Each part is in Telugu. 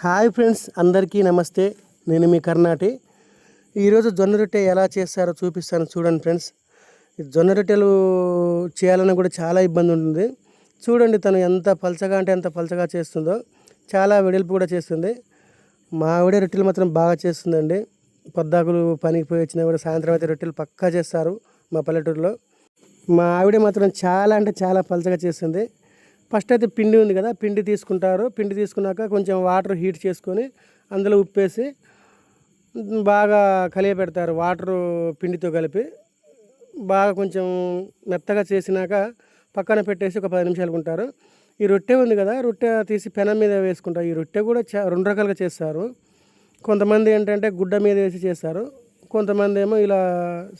హాయ్ ఫ్రెండ్స్, అందరికీ నమస్తే. నేను మీ కర్ణాటి. ఈరోజు జొన్న రొట్టె ఎలా చేస్తారో చూపిస్తాను చూడండి ఫ్రెండ్స్. ఈ జొన్న రొట్టెలు చేయాలని కూడా చాలా ఇబ్బంది ఉంటుంది. చూడండి తను ఎంత పలచగా అంటే ఎంత పలచగా చేస్తుందో, చాలా వెడల్పు కూడా చేస్తుంది. మా ఆవిడ రొట్టెలు మాత్రం బాగా చేస్తుందండి. పొద్దాకులు పనికి పోయి వచ్చినా కూడా సాయంత్రం అయితే రొట్టెలు పక్కా చేస్తారు మా పల్లెటూరులో. మా ఆవిడ మాత్రం చాలా అంటే చాలా పలచగా చేస్తుంది. ఫస్ట్ అయితే పిండి ఉంది కదా, పిండి తీసుకుంటారు. పిండి తీసుకున్నాక కొంచెం వాటర్ హీట్ చేసుకొని అందులో ఉప్పేసి బాగా కలియబెడతారు. వాటరు పిండితో కలిపి బాగా కొంచెం మెత్తగా చేసినాక పక్కన పెట్టేసి ఒక 10 నిమిషాలు ఉంటారు. ఈ రొట్టె ఉంది కదా, రొట్టె తీసి పెనం మీద వేసుకుంటారు. ఈ రొట్టె కూడా 2 రకాలుగా చేస్తారు. కొంతమంది ఏంటంటే గుడ్డ మీద వేసి చేస్తారు. కొంతమంది ఏమో ఇలా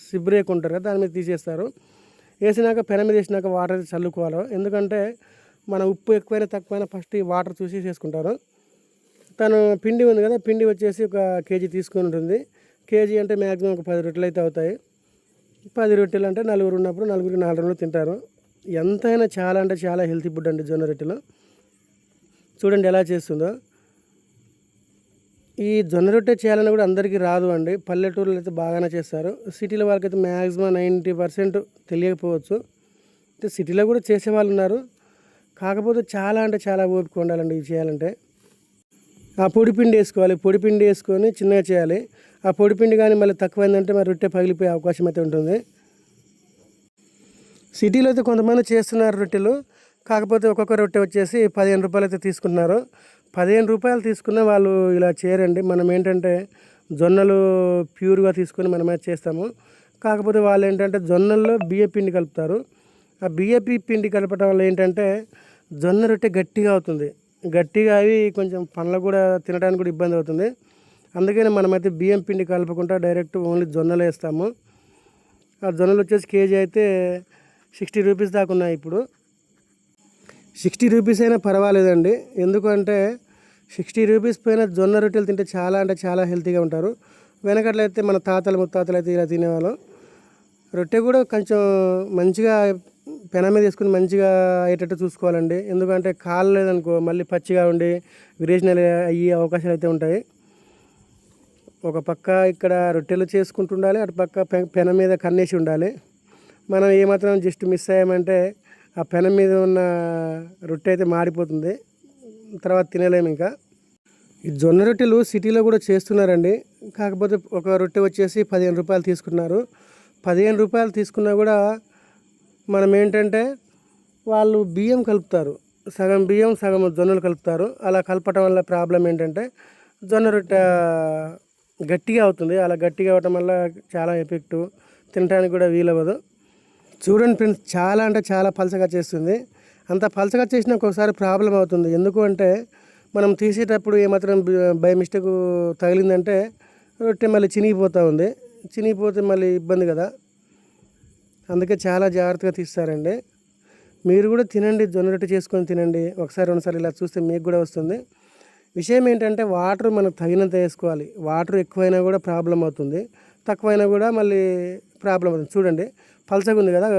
సిబ్రేక్ ఉంటారు కదా, దాని మీద తీసేస్తారు. వేసినాక పెనం మీద వేసినాక వాటర్ చల్లుకోవాలి. ఎందుకంటే మన ఉప్పు ఎక్కువైనా తక్కువైనా ఫస్ట్ ఈ వాటర్ చూసి చేసుకుంటారు. తను పిండి ఉంది కదా, పిండి వచ్చేసి 1 కేజీ తీసుకొని ఉంటుంది. కేజీ అంటే మ్యాక్సిమం ఒక 10 రొట్టెలు అయితే అవుతాయి. 10 రొట్టెలు అంటే నలుగురు ఉన్నప్పుడు నలుగురికి 4 రోజులు తింటారు. ఎంతైనా చాలా అంటే చాలా హెల్తీ ఫుడ్ అండి జొన్న రొట్టెలు. చూడండి ఎలా చేస్తుందో. ఈ జొన్న రొట్టె చేయాలని కూడా అందరికీ రాదు అండి. పల్లెటూరులో అయితే బాగానే చేస్తారు. సిటీలో వాళ్ళకైతే మ్యాక్సిమం 90% తెలియకపోవచ్చు. అయితే సిటీలో కూడా చేసేవాళ్ళు ఉన్నారు. కాకపోతే చాలా అంటే చాలా ఓపిక ఉండాలండి ఇది చేయాలంటే. ఆ పొడిపిండి వేసుకోవాలి. పొడిపిండి వేసుకొని చిన్నగా చేయాలి. ఆ పొడిపిండి కానీ మళ్ళీ తక్కువైందంటే మరి రొట్టె పగిలిపోయే అవకాశం అయితే ఉంటుంది. సిటీలో అయితే కొంతమంది చేస్తున్నారు రొట్టెలు. కాకపోతే ఒక్కొక్క రొట్టె వచ్చేసి 15 రూపాయలు అయితే తీసుకుంటున్నారు. 15 రూపాయలు తీసుకున్న వాళ్ళు ఇలా చేయరండి. మనం ఏంటంటే జొన్నలు ప్యూర్గా తీసుకొని మనమే చేస్తాము. కాకపోతే వాళ్ళు ఏంటంటే జొన్నల్లో బియ్య పిండి కలుపుతారు. ఆ బియ్యపి పిండి కలపడం వల్ల ఏంటంటే జొన్న రొట్టె గట్టిగా అవుతుంది. గట్టిగా అవి కొంచెం పండ్లకు కూడా తినడానికి కూడా ఇబ్బంది అవుతుంది. అందుకని మనమైతే బియ్యం పిండి కలపకుండా డైరెక్ట్ ఓన్లీ జొన్నలు వేస్తాము. ఆ జొన్నలు వచ్చేసి కేజీ అయితే 60 రూపీస్ దాకా ఉన్నాయి. ఇప్పుడు 60 రూపీస్ అయినా పర్వాలేదండి. ఎందుకంటే 60 రూపీస్ పైన జొన్న రొట్టెలు తింటే చాలా అంటే చాలా హెల్తీగా ఉంటారు. వెనకట్లో అయితే మన తాతలు ముత్తాతలు అయితే ఇలా తినేవాళ్ళం. రొట్టె కూడా కొంచెం మంచిగా పెనం మీద వేసుకుని మంచిగా అయ్యేటట్టు చూసుకోవాలండి. ఎందుకంటే కాలలేదనుకో మళ్ళీ పచ్చిగా ఉండి విరేచనలు అయ్యే అవకాశాలు అయితే ఉంటాయి. ఒక పక్క ఇక్కడ రొట్టెలు చేసుకుంటుండాలి, అటు పక్క పెనం మీద కన్నేసి ఉండాలి. మనం ఏమాత్రం జస్ట్ మిస్ అయ్యామంటే ఆ పెనం మీద ఉన్న రొట్టె అయితే మాడిపోతుంది, తర్వాత తినలేము. ఇంకా ఈ జొన్న రొట్టెలు సిటీలో కూడా చేస్తున్నారండి. కాకపోతే ఒక రొట్టె వచ్చేసి 15 రూపాయలు తీసుకున్నారు. 15 రూపాయలు తీసుకున్నా కూడా మనం ఏంటంటే వాళ్ళు బియ్యం కలుపుతారు, సగం బియ్యం సగం జొన్నలు కలుపుతారు. అలా కలపటం వల్ల ప్రాబ్లం ఏంటంటే జొన్న రొట్టె గట్టిగా అవుతుంది. అలా గట్టిగా అవ్వటం వల్ల చాలా ఎఫెక్టు, తినడానికి కూడా వీలవ్వదు. చూడండి ఫ్రెండ్స్, చాలా అంటే చాలా పలచగా చేస్తుంది. అంత పలచగా చేసినా ఒక్కొక్కసారి ప్రాబ్లం అవుతుంది. ఎందుకు అంటే మనం తీసేటప్పుడు ఏమాత్రం బై మిస్టేక్ తగిలిందంటే రొట్టె మళ్ళీ చినిగిపోతూ ఉంది. చినిగిపోతే మళ్ళీ ఇబ్బంది కదా. అందుకే చాలా జాగ్రత్తగా తీస్తారండి. మీరు కూడా తినండి, జొన్న రొట్టె చేసుకొని తినండి. ఒకసారి 2 సార్లు ఇలా చూస్తే మీకు కూడా వస్తుంది. విషయం ఏంటంటే వాటర్ మనకు తగినంత వేసుకోవాలి. వాటర్ ఎక్కువైనా కూడా ప్రాబ్లం అవుతుంది, తక్కువైనా కూడా మళ్ళీ ప్రాబ్లం అవుతుంది. చూడండి పలచగా ఉంది కదా,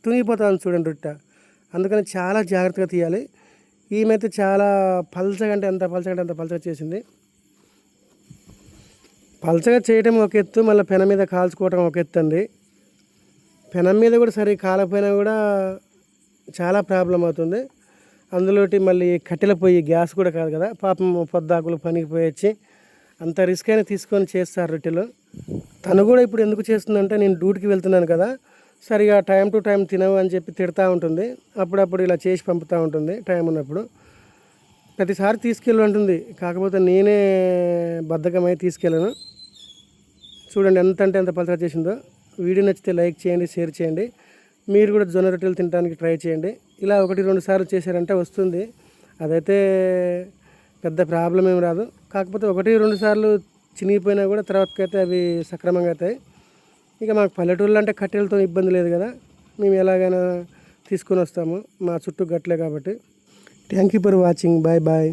తునిగిపోతుంది చూడండి రొట్టె. అందుకని చాలా జాగ్రత్తగా తీయాలి. ఈమెయితే చాలా పలచగా అంటే ఎంత పలచగా అంటే అంత పలచగా చేసింది. పలచగా చేయడం ఒక ఎత్తు, మళ్ళీ పెనం మీద కాల్చుకోవడం ఒక ఎత్తు అండి. పెనం మీద కూడా సరే కాలకపోయినా కూడా చాలా ప్రాబ్లం అవుతుంది. అందులోటి మళ్ళీ కట్టెల పొయ్యి, గ్యాస్ కూడా కాదు కదా. పాపం పొద్దాకులు పనికి పోయి వచ్చి అంత రిస్క్ అయినా తీసుకొని చేస్తారు రొట్టెలు. తను కూడా ఇప్పుడు ఎందుకు చేస్తుందంటే నేను డ్యూటీకి వెళ్తున్నాను కదా, సరిగా టైం టు టైం తినవు అని చెప్పి తిడతా ఉంటుంది. అప్పుడప్పుడు ఇలా చేసి పంపుతూ ఉంటుంది టైం ఉన్నప్పుడు. ప్రతిసారి తీసుకెళ్ళుంటుంది, కాకపోతే నేనే బద్ధకమై తీసుకెళ్ళను. చూడండి ఎంత అంటే ఎంత పలచగా చేసిందో. వీడియో నచ్చితే లైక్ చేయండి, షేర్ చేయండి. మీరు కూడా జొన్న రొట్టెలు తినడానికి ట్రై చేయండి. ఇలా 1-2 సార్లు చేశారంటే వస్తుంది. అదైతే పెద్ద ప్రాబ్లం ఏమి రాదు. కాకపోతే 1-2 సార్లు చినిగిపోయినా కూడా తర్వాతకైతే అవి సక్రమంగా అవుతాయి. ఇక మాకు పల్లెటూళ్ళు అంటే కట్టెలతో ఇబ్బంది లేదు కదా, మేము ఎలాగైనా తీసుకొని వస్తాము. మా చుట్టూ గట్లే కాబట్టి. Thank you for watching. Bye bye.